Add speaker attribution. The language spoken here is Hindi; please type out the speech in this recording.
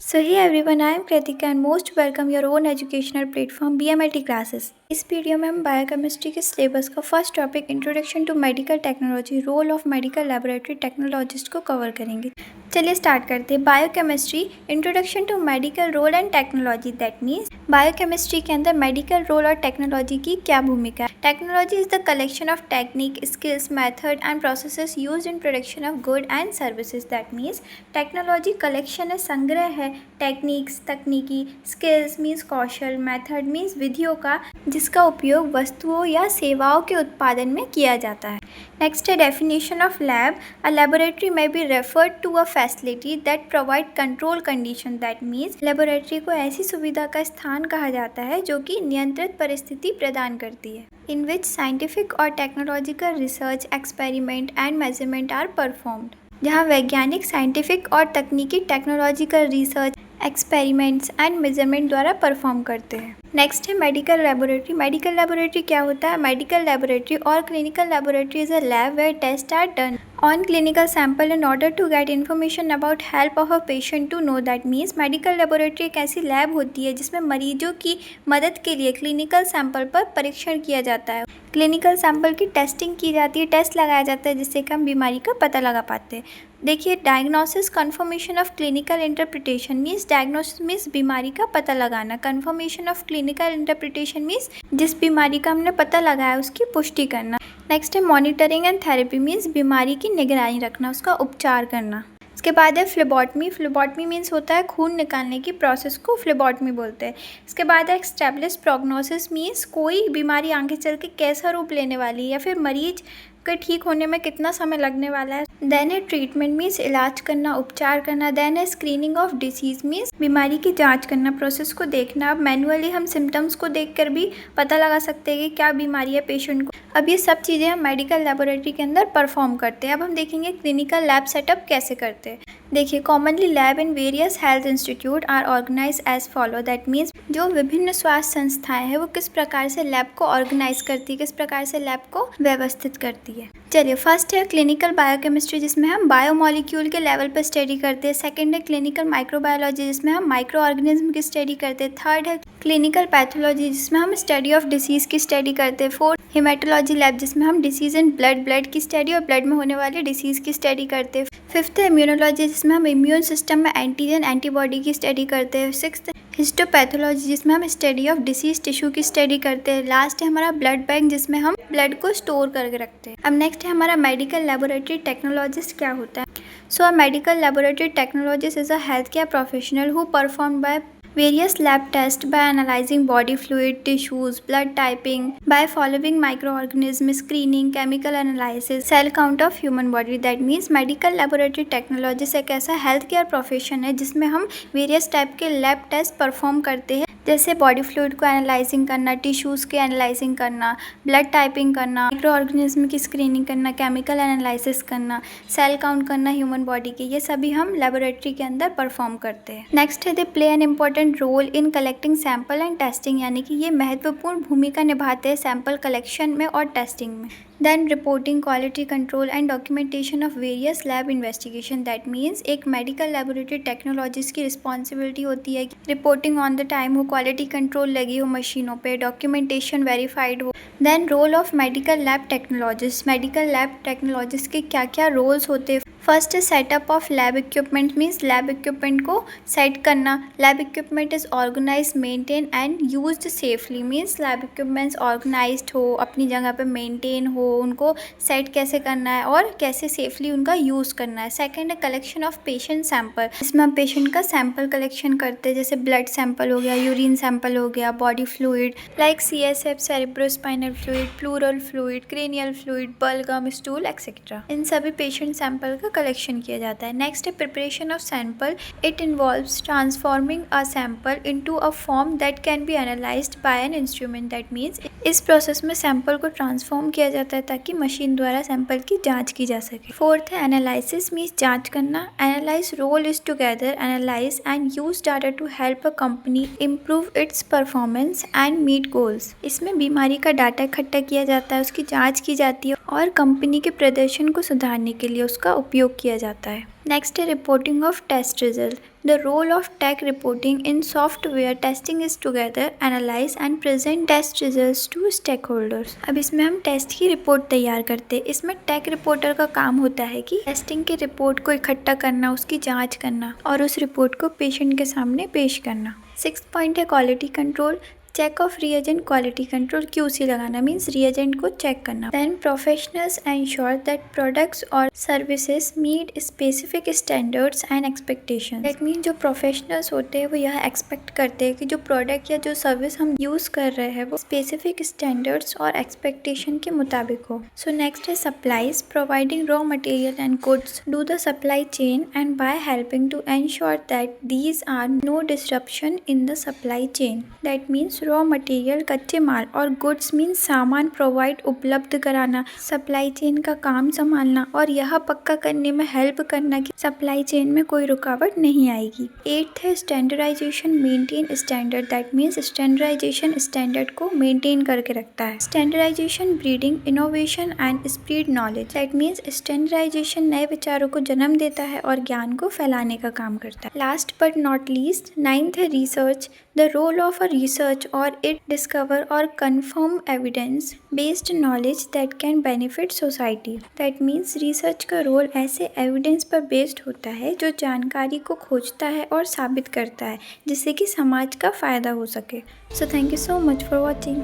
Speaker 1: So hey everyone, I am Kritika and most welcome your own educational platform BMIT classes. इस वीडियो में हम बायोकेमिस्ट्री के सिलेबस का first topic introduction to medical technology role of medical laboratory technologist को कवर करेंगे। चलिए स्टार्ट करते हैं। Biochemistry introduction to medical role and technology. That means biochemistry के अंदर मेडिकल रोल और टेक्नोलॉजी की क्या भूमिका है। Technology is the collection of technique, skills, method and processes used in production of good and services. That means technology collection है, संग्रह है टेक्निक्स, तकनीकी, स्किल्स मीन्स कौशल, मेथड मीन्स विधियों का जिसका उपयोग वस्तुओं या सेवाओं के उत्पादन में किया जाता है। नेक्स्ट है definition of lab. A laboratory में be referred to a facility that provide control condition. That means laboratory को ऐसी सुविधा का स्थान कहा जाता है जो कि नियंत्रित परिस्थिति प्रदान करती है, इन विच साइंटिफिक और technological research, experiment and measurement are performed. जहाँ वैज्ञानिक, साइंटिफिक और तकनीकी technological research, experiments and measurement द्वारा परफॉर्म करते हैं। नेक्स्ट है मेडिकल लेबोरेटरी। मेडिकल लेबोरेटरी क्या होता है? मेडिकल लेबोरेटरी और clinical laboratory is a lab where test are done on clinical sample in order to get information about help of a patient to know. That means medical laboratory एक ऐसी लैब होती है जिसमें मरीजों की मदद के लिए क्लिनिकल सैंपल पर परीक्षण किया जाता है। क्लिनिकल सैंपल की टेस्टिंग की जाती है, टेस्ट लगाया जाता है जिससे कि हम बीमारी का पता लगा पाते हैं। देखिए, diagnosis, confirmation of clinical interpretation means diagnosis means बीमारी का पता लगाना, confirmation of clinical interpretation means जिस बीमारी का हमने पता लगाया उसकी पुष्टि करना। नेक्स्ट है मॉनिटरिंग एंड थेरेपी मीन्स बीमारी की निगरानी रखना, उसका उपचार करना। इसके बाद है फ्लेबॉटमी। फ्लेबॉटमी मीन्स होता है खून निकालने की प्रोसेस को फ्लेबॉटमी बोलते हैं। इसके बाद है एस्टैब्लिश प्रोग्नोसिस मीन्स कोई बीमारी आगे चल के कैसा रूप लेने वाली है या फिर मरीज के ठीक होने में कितना समय लगने वाला है। देन है ट्रीटमेंट मीन्स इलाज करना, उपचार करना। देन है स्क्रीनिंग ऑफ डिसीज मीन्स बीमारी की जांच करना, प्रोसेस को देखना। अब मैनुअली हम सिम्टम्स को देखकर भी पता लगा सकते हैं कि क्या बीमारी है पेशेंट को। अब ये सब चीज़ें हम मेडिकल लेबोरेटरी के अंदर परफॉर्म करते हैं। अब हम देखेंगे क्लिनिकल लैब सेटअप कैसे करते हैं। देखिए, commonly lab in various health institute are organise as follow. That means जो विभिन्न स्वास्थ्य संस्थाएं हैं वो किस प्रकार से लैब को ऑर्गेनाइज करती है, किस प्रकार से लैब को व्यवस्थित करती है। चलिए, फर्स्ट है क्लिनिकल बायोकेमिस्ट्री जिसमें हम बायोमॉलिक्यूल के लेवल पर स्टडी करते हैं। सेकंड है क्लिनिकल माइक्रोबायोलॉजी जिसमें हम माइक्रो ऑर्गेनिज्म की स्टडी करते हैं। थर्ड है क्लिनिकल पैथोलॉजी जिसमें हम स्टडी ऑफ डिसीज की स्टडी करते हैं। फोर्थ हेमेटोलॉजी लैब जिसमें हम डिसीज इन ब्लड की स्टडी और ब्लड में होने वाले डिसीज की स्टडी करते हैं। फिफ्थ है इम्यूनोलॉजी जिसमें हम इम्यून सिस्टम में एंटीजन एंटीबॉडी की स्टडी करते हैं। सिक्स्थ हिस्टोपैथोलॉजी जिसमें हम स्टडी ऑफ डिसीज टिश्यू की स्टडी करते हैं। लास्ट है हमारा ब्लड बैंक जिसमें हम ब्लड को स्टोर करके रखते हैं। अब नेक्स्ट है हमारा मेडिकल लेबोरेटरी टेक्नोलॉजिस्ट क्या होता है। So a medical laboratory technologist is a health care professional who perform by various lab tests by analyzing body fluid, tissues, blood typing, by following microorganism screening, chemical analysis, cell count of human body. That means medical laboratory technologist एक ऐसा हेल्थ केयर प्रोफेशन है जिसमें हम वेरियस टाइप के लैब टेस्ट परफॉर्म करते हैं, जैसे बॉडी फ्लूइड को एनालाइजिंग करना, टिश्यूज़ के एनालाइजिंग करना, ब्लड टाइपिंग करना, माइक्रो ऑर्गेनिज्म की स्क्रीनिंग करना, केमिकल एनालिसिस करना, सेल काउंट करना ह्यूमन बॉडी के, ये सभी हम लेबोरेटरी के अंदर परफॉर्म करते हैं। नेक्स्ट है they play an important role in collecting sample and testing, यानी कि ये महत्वपूर्ण भूमिका निभाते हैं सैंपल कलेक्शन में और टेस्टिंग में। Then reporting, quality control and documentation of various lab investigation. That means एक मेडिकल लेबोरेटरी टेक्नोलॉजिस्ट की रिस्पॉन्सिबिलिटी होती है कि रिपोर्टिंग ऑन द टाइम हो, क्वालिटी कंट्रोल लगी हो मशीनों पे, डॉक्यूमेंटेशन वेरीफाइड हो। Then role of medical lab technologist. Medical lab technologist के क्या क्या रोल्स होते हैं। फर्स्ट है setup of lab equipment means lab equipment को सेट करना। Lab equipment is organise, maintain and used safely means lab equipments organised हो, अपनी जगह पे मेंटेन हो, उनको सेट कैसे करना है और कैसे सेफली उनका यूज़ करना है। सेकंड है कलेक्शन ऑफ पेशेंट सैंपल, इसमें हम पेशेंट का सैंपल कलेक्शन करते हैं, जैसे ब्लड सैंपल हो गया, यूरिन सैंपल हो गया, body fluid like CSF, cerebrospinal fluid, pleural fluid, cranial fluid, बलगम, स्टूल एक्सेट्रा, इन सभी पेशेंट सैंपल का कलेक्शन किया जाता है। नेक्स्ट है preparation of sample. It involves transforming a sample into a form that can be analysed by an instrument. That means इस प्रोसेस में सैंपल को ट्रांसफॉर्म किया जाता है ताकि मशीन द्वारा सैंपल की जांच की जा सके। फोर्थ है एनालिसिस मीन्स जांच करना। Analyse role is together analyse and use data to help a company improve its performance and meet goals. इसमें बीमारी का डाटा इकट्ठा किया जाता है, उसकी जांच की जाती है और कंपनी के प्रदर्शन को सुधारने के लिए उसका उपयोग किया जाता है। Next, reporting of test result. The role of tech reporting in software testing is together analyze and present test results to stakeholders. अब इसमें हम टेस्ट की रिपोर्ट तैयार करते हैं। इसमें टेक रिपोर्टर का काम होता है कि टेस्टिंग की रिपोर्ट को इकट्ठा करना, उसकी जांच करना और उस रिपोर्ट को पेशेंट के सामने पेश करना। 6th पॉइंट है quality control. Check of reagent quality control, QC लगाना मीन्स रिएजेंट को चेक करना। Then professionals ensure that products और services meet specific standards and expectations. That mean जो प्रोफेशनल्स होते हैं वो यह एक्सपेक्ट करते हैं कि जो प्रोडक्ट या जो सर्विस हम यूज़ कर रहे हैं वो स्पेसिफिक स्टैंडर्ड्स और एक्सपेक्टेशन के मुताबिक हो। सो नेक्स्ट है supplies. Providing raw material and goods to the supply chain and by helping to ensure that these are no disruption in the supply chain. That means raw material कच्चे माल और गुड्स मीन सामान प्रोवाइड उपलब्ध कराना, सप्लाई चेन का काम संभालना और यह पक्का करने में हेल्प करना कि सप्लाई चेन में कोई रुकावट नहीं आएगी। 8th है standardisation maintain standard. That means standardisation standard को मेंटेन करके रखता है। Standardisation breeding innovation and spread knowledge. That means standardisation नए विचारों को जन्म देता है और ज्ञान को फैलाने का काम करता है। Last but not least 9th है research. The role of a research or it discover or confirm evidence based knowledge that can benefit society. That means research का रोल ऐसे evidence पर based होता है जो जानकारी को खोजता है और साबित करता है जिससे कि समाज का फ़ायदा हो सके। So thank you so much for watching.